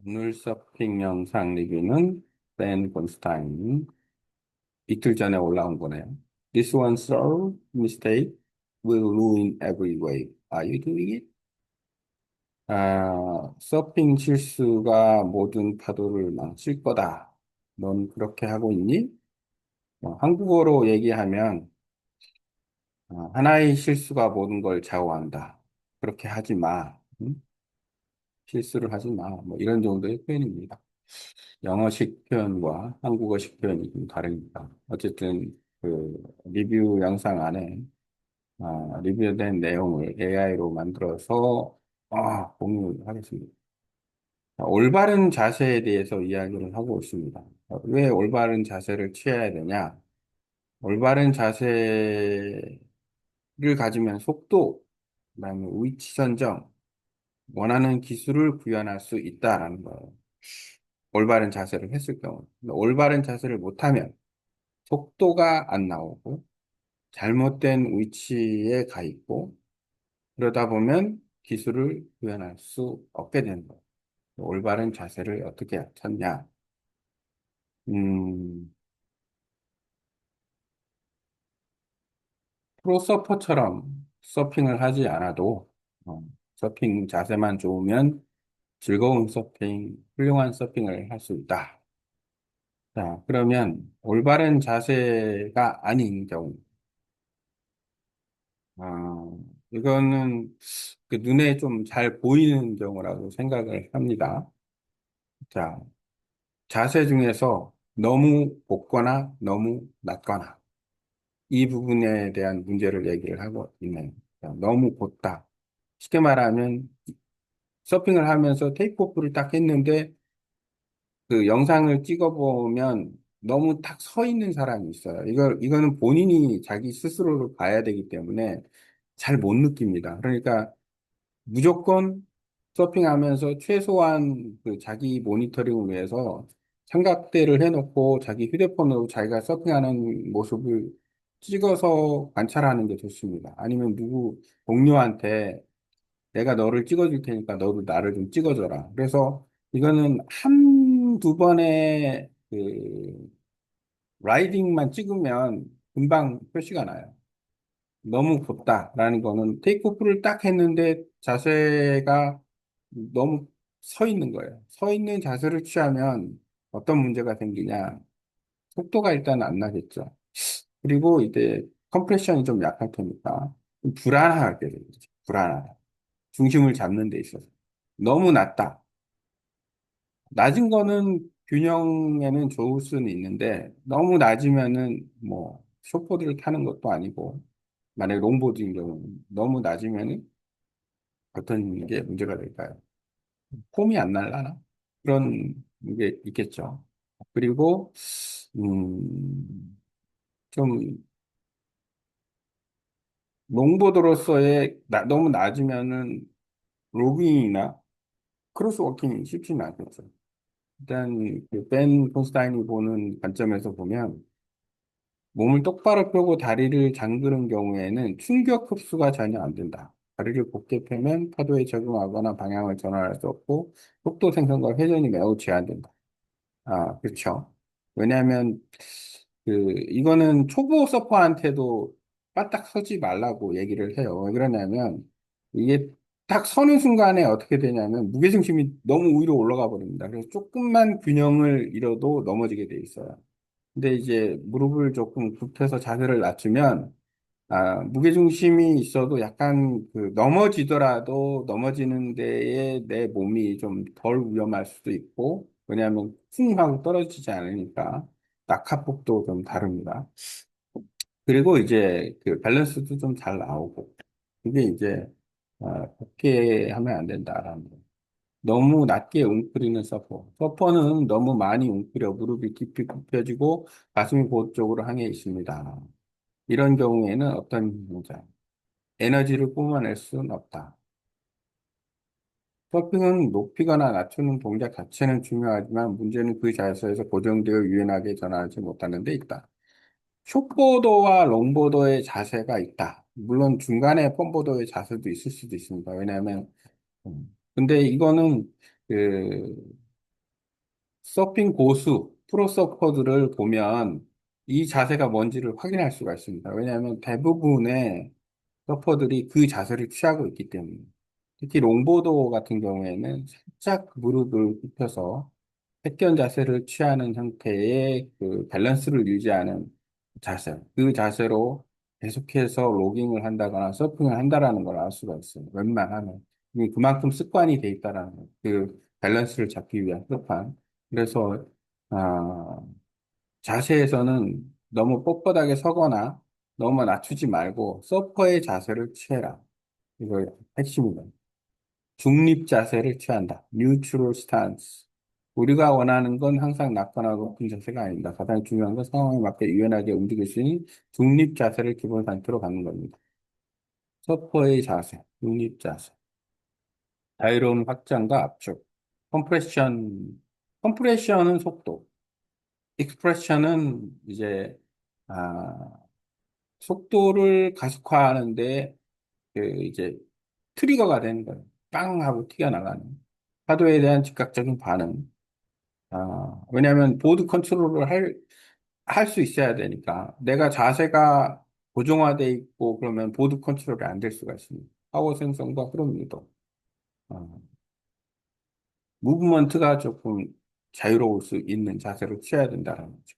오늘 서핑 영상 리뷰는 벤 곤스타인 이틀 전에 올라온 거네요. This one small mistake will ruin every wave. Are you doing it? 서핑 실수가 모든 파도를 망칠 거다. 넌 그렇게 하고 있니? 한국어로 얘기하면 하나의 실수가 모든 걸 좌우한다. 그렇게 하지 마. 응? 실수를 하지 마. 뭐 이런 정도의 표현입니다. 영어식 표현과 한국어식 표현이 좀 다릅니다. 어쨌든 그 리뷰 영상 안에 리뷰된 내용을 AI로 만들어서 공유하겠습니다. 올바른 자세에 대해서 이야기를 하고 있습니다. 왜 올바른 자세를 취해야 되냐? 올바른 자세를 가지면 속도, 그다음에 위치 선정, 원하는 기술을 구현할 수 있다라는 거예요. 올바른 자세를 했을 경우. 근데 올바른 자세를 못하면 속도가 안 나오고 잘못된 위치에 가 있고 그러다 보면 기술을 구현할 수 없게 되는 거예요. 올바른 자세를 어떻게 찾냐? 음, 프로 서퍼처럼 서핑을 하지 않아도 어, 서핑 자세만 좋으면 즐거운 서핑, 훌륭한 서핑을 할 수 있다. 자, 그러면 올바른 자세가 아닌 경우, 이거는 그 눈에 좀 잘 보이는 경우라고 생각을 합니다. 자, 자세 중에서 너무 높거나 너무 낮거나 이 부분에 대한 문제를 얘기를 하고 있네요. 자, 너무 곧다. 쉽게 말하면 서핑을 하면서 테이크오프를 딱 했는데 그 영상을 찍어보면 너무 딱 서 있는 사람이 있어요. 이거는 본인이 자기 스스로를 봐야 되기 때문에 잘 못 느낍니다. 그러니까 무조건 서핑하면서 최소한 그 자기 모니터링을 위해서 삼각대를 해놓고 자기 휴대폰으로 자기가 서핑하는 모습을 찍어서 관찰하는 게 좋습니다. 아니면 누구 동료한테 내가 너를 찍어줄 테니까 너도 나를 좀 찍어줘라. 그래서 이거는 한두 번의 그 라이딩만 찍으면 금방 표시가 나요. 너무 곱다라는 거는 테이크오프를 딱 했는데 자세가 너무 서 있는 거예요. 서 있는 자세를 취하면 어떤 문제가 생기냐. 속도가 일단 안 나겠죠. 그리고 이제 컴프레션이 좀 약할 테니까 좀 불안하게 되죠. 불안하다. 중심을 잡는 데 있어서. 너무 낮다. 낮은 거는 균형에는 좋을 수는 있는데 너무 낮으면은 뭐 숏보드를 타는 것도 아니고 만약에 롱보드인 경우는 너무 낮으면은 어떤 게 문제가 될까요? 폼이 안 날라나? 그런 게 있겠죠. 그리고 좀 롱보드로서의 너무 낮으면은 로빙이나 크로스워킹이 쉽지는 않겠죠. 일단 그벤 콘스타인이 보는 관점에서 보면 몸을 똑바로 펴고 다리를 잠그는 경우에는 충격 흡수가 전혀 안 된다. 다리를 곧게 펴면 파도에 적응하거나 방향을 전환할 수 없고 속도 생성과 회전이 매우 제한된다. 그렇죠. 왜냐하면 이거는 초보 서퍼한테도 바짝 서지 말라고 얘기를 해요. 왜 그러냐면 이게 딱 서는 순간에 어떻게 되냐면 무게중심이 너무 위로 올라가 버립니다. 그래서 조금만 균형을 잃어도 넘어지게 돼 있어요. 근데 이제 무릎을 조금 굽혀서 자세를 낮추면 무게중심이 있어도 약간 넘어지더라도 넘어지는 데에 내 몸이 좀 덜 위험할 수도 있고, 왜냐하면 쿵 하고 떨어지지 않으니까 낙하폭도 좀 다릅니다. 그리고 이제 그 밸런스도 좀 잘 나오고, 그게 이제, 높게 하면 안 된다라는 거. 너무 낮게 웅크리는 서퍼. 서퍼는 너무 많이 웅크려 무릎이 깊이 굽혀지고 가슴이 보호 쪽으로 향해 있습니다. 이런 경우에는 어떤 문제? 에너지를 뿜어낼 수는 없다. 서핑은 높이거나 낮추는 동작 자체는 중요하지만 문제는 그 자세에서 고정되어 유연하게 전환하지 못하는 데 있다. 숏보더와 롱보더의 자세가 있다. 물론 중간에 펌보더의 자세도 있을 수도 있습니다. 왜냐하면 근데 이거는 서핑 고수, 프로 서퍼들을 보면 이 자세가 뭔지를 확인할 수가 있습니다. 왜냐하면 대부분의 서퍼들이 그 자세를 취하고 있기 때문에. 특히 롱보더 같은 경우에는 살짝 무릎을 굽혀서 택견 자세를 취하는 형태의 그 밸런스를 유지하는 자세. 그 자세로 계속해서 로깅을 한다거나 서핑을 한다라는 걸 알 수가 있어요. 웬만하면. 이게 그만큼 습관이 돼 있다라는 거예요. 그 밸런스를 잡기 위한 습관. 그래서, 아, 자세에서는 너무 뻣뻣하게 서거나 너무 낮추지 말고 서퍼의 자세를 취해라. 이거 핵심이다. 중립 자세를 취한다. neutral stance. 우리가 원하는 건 항상 낮거나 높은 자세가 아닙니다. 가장 중요한 건 상황에 맞게 유연하게 움직일 수 있는 중립 자세를 기본 상태로 갖는 겁니다. 서퍼의 자세, 중립 자세. 자유로운 확장과 압축. 컴프레션은 속도. 익스프레션은 이제, 아, 속도를 가속화하는데, 이제 트리거가 되는 거예요. 빵 하고 튀어나가는. 파도에 대한 즉각적인 반응. 왜냐하면 보드 컨트롤을 할 수 있어야 되니까. 내가 자세가 고정화돼 있고 그러면 보드 컨트롤이 안 될 수가 있습니다. 파워 생성과 흐름 유도. 어, 무브먼트가 조금 자유로울 수 있는 자세로 취해야 된다는 거죠.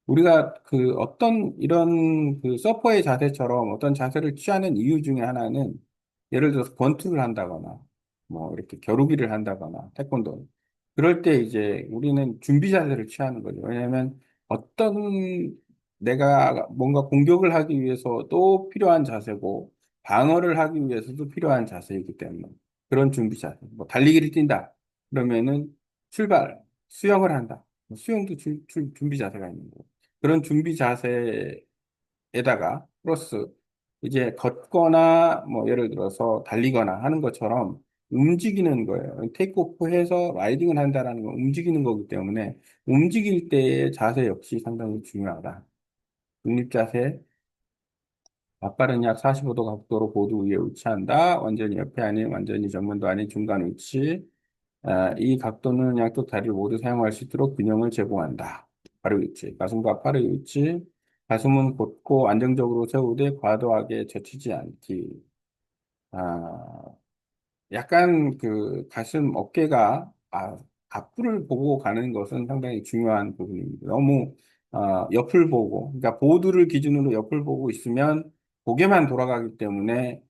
우리가 그 어떤 이런 그 서퍼의 자세처럼 어떤 자세를 취하는 이유 중에 하나는 예를 들어서 권투를 한다거나 뭐 이렇게 겨루기를 한다거나 태권도 그럴 때 이제 우리는 준비 자세를 취하는 거죠. 왜냐하면 어떤 내가 뭔가 공격을 하기 위해서도 필요한 자세고 방어를 하기 위해서도 필요한 자세이기 때문에 그런 준비 자세. 뭐 달리기를 뛴다. 그러면은 출발, 수영을 한다. 뭐 수영도 준비 자세가 있는 거고. 그런 준비 자세에다가 플러스 이제 걷거나 뭐 예를 들어서 달리거나 하는 것처럼 움직이는 거예요. 테이크오프 해서 라이딩을 한다라는 건 움직이는 거기 때문에 움직일 때의 자세 역시 상당히 중요하다. 독립 자세, 앞발은 약 45도 각도로 보드 위에 위치한다. 완전히 옆에 아닌 완전히 전문도 아닌 중간 위치. 이 각도는 양쪽 다리를 모두 사용할 수 있도록 균형을 제공한다. 발의 위치, 가슴과 팔의 위치, 가슴은 곧고 안정적으로 세우되 과도하게 젖히지 않기. 아, 약간 그 가슴 어깨가 앞을 보고 가는 것은 상당히 중요한 부분입니다. 너무 옆을 보고, 그러니까 보드를 기준으로 옆을 보고 있으면 고개만 돌아가기 때문에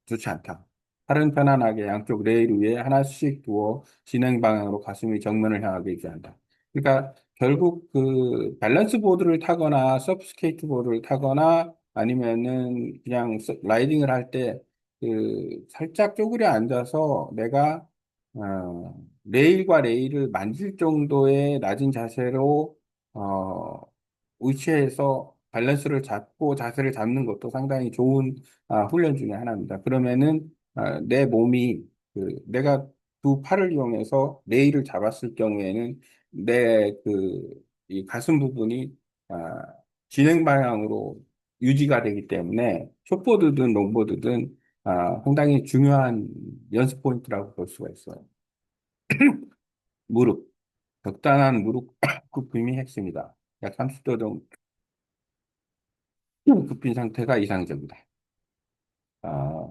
좋지 않다. 팔은 편안하게 양쪽 레일 위에 하나씩 두어 진행 방향으로 가슴이 정면을 향하게 유지한다. 그러니까 결국 그 밸런스 보드를 타거나 서브 스케이트 보드를 타거나 아니면은 그냥 라이딩을 할때 살짝 쪼그려 앉아서 내가, 레일과 레일을 만질 정도의 낮은 자세로, 어, 위치해서 밸런스를 잡고 자세를 잡는 것도 상당히 좋은, 훈련 중에 하나입니다. 그러면은, 내 몸이, 내가 두 팔을 이용해서 레일을 잡았을 경우에는 이 가슴 부분이, 아, 진행 방향으로 유지가 되기 때문에, 숏보드든 롱보드든 상당히 중요한 연습 포인트라고 볼 수가 있어요. 무릎. 적당한 무릎 굽힘이 핵심이다. 약 30도 정도 굽힌 상태가 이상적이다.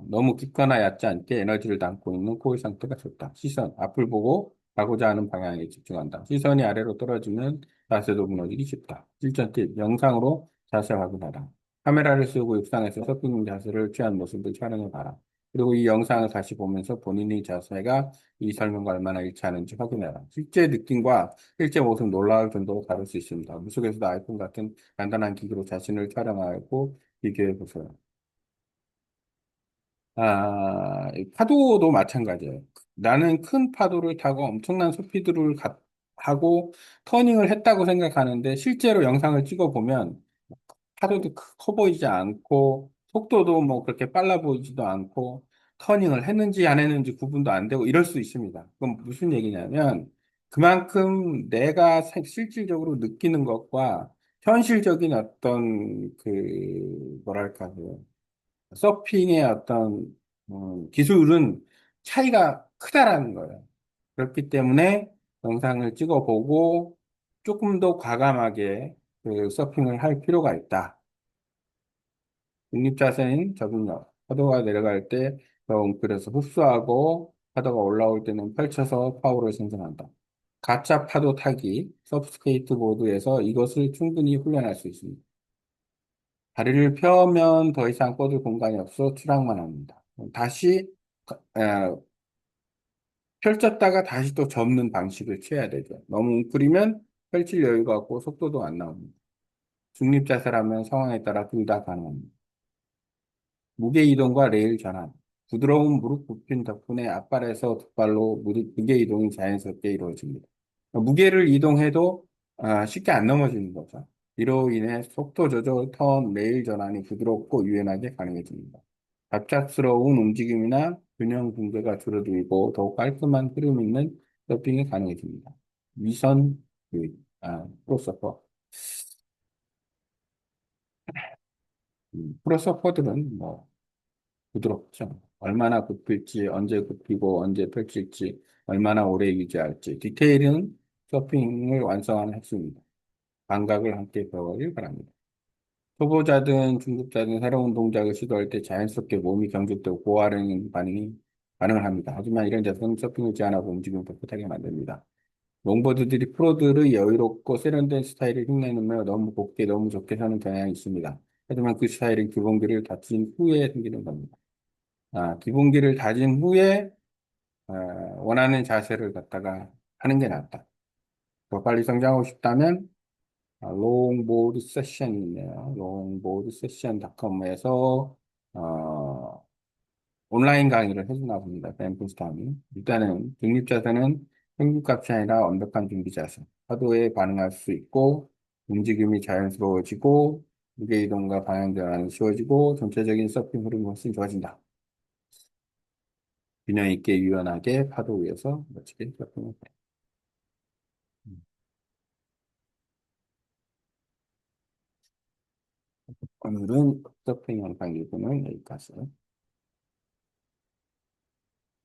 너무 깊거나 얕지 않게 에너지를 담고 있는 코어 상태가 좋다. 시선, 앞을 보고 가고자 하는 방향에 집중한다. 시선이 아래로 떨어지면 자세도 무너지기 쉽다. 실전 팁, 영상으로 자세 확인하라. 카메라를 쓰고 육상에서 서핑 자세를 취한 모습을 촬영해 봐라. 그리고 이 영상을 다시 보면서 본인의 자세가 이 설명과 얼마나 일치하는지 확인해라. 실제 느낌과 실제 모습 놀라울 정도로 다를 수 있습니다. 물속에서도 아이폰 같은 간단한 기기로 자신을 촬영하고 비교해 보세요. 이 파도도 마찬가지예요. 나는 큰 파도를 타고 엄청난 스피드를 하고 터닝을 했다고 생각하는데 실제로 영상을 찍어보면 파도도 커 보이지 않고 속도도 뭐 그렇게 빨라 보이지도 않고 터닝을 했는지 안 했는지 구분도 안 되고 이럴 수 있습니다. 그럼 무슨 얘기냐면 그만큼 내가 실질적으로 느끼는 것과 현실적인 어떤 뭐랄까, 서핑의 어떤 기술은 차이가 크다라는 거예요. 그렇기 때문에 영상을 찍어보고 조금 더 과감하게 그 서핑을 할 필요가 있다. 중립자세인 적응력. 파도가 내려갈 때 웅크려서 흡수하고 파도가 올라올 때는 펼쳐서 파워를 생성한다. 가짜 파도 타기, 서브스케이트보드에서 이것을 충분히 훈련할 수 있습니다. 다리를 펴면 더 이상 뻗을 공간이 없어 추락만 합니다. 다시 펼쳤다가 다시 또 접는 방식을 취해야 되죠. 너무 웅크리면 펼칠 여유가 없고 속도도 안 나옵니다. 중립자세라면 상황에 따라 둘 다 가능합니다. 무게 이동과 레일 전환. 부드러운 무릎 굽힘 덕분에 앞발에서 뒷발로 무게 이동이 자연스럽게 이루어집니다. 무게를 이동해도 쉽게 안 넘어지는 거죠. 이로 인해 속도 조절, 턴, 레일 전환이 부드럽고 유연하게 가능해집니다. 갑작스러운 움직임이나 균형 붕괴가 줄어들고 더욱 깔끔한 흐름 있는 서핑이 가능해집니다. 위선 교육, 프로서퍼. 프로서퍼들은 뭐 부드럽죠. 얼마나 굽힐지, 언제 굽히고 언제 펼칠지, 얼마나 오래 유지할지. 디테일은 서핑을 완성하는 핵심입니다. 감각을 함께 배워가길 바랍니다. 초보자든 중급자든 새로운 동작을 시도할 때 자연스럽게 몸이 경직되고 고하는 반응을 합니다. 하지만 이런 자세는 서핑을 제한하고 움직임을 뻣뻣하게 만듭니다. 롱보드들이 프로들의 여유롭고 세련된 스타일을 흉내내며 너무 곱게 너무 좁게 하는 경향이 있습니다. 하지만 그 스타일은 기본기를 다진 후에 생기는 겁니다. 기본기를 다진 후에 원하는 자세를 갖다가 하는 게 낫다. 더 빨리 성장하고 싶다면 롱보드 세션이 있네요. 롱보드 세션닷컴에서 온라인 강의를 해주나 봅니다. 뱀프스타운이. 일단은 중립자세는 평균값이 아니라 완벽한 준비자세. 파도에 반응할 수 있고 움직임이 자연스러워지고 무게 이동과 방향 전환이 쉬워지고 전체적인 서핑 흐름이 훨씬 좋아진다. 균형 있게 유연하게 파도 위에서 멋지게 서핑을 해. 오늘은 서핑 영상 1부는 여기까지.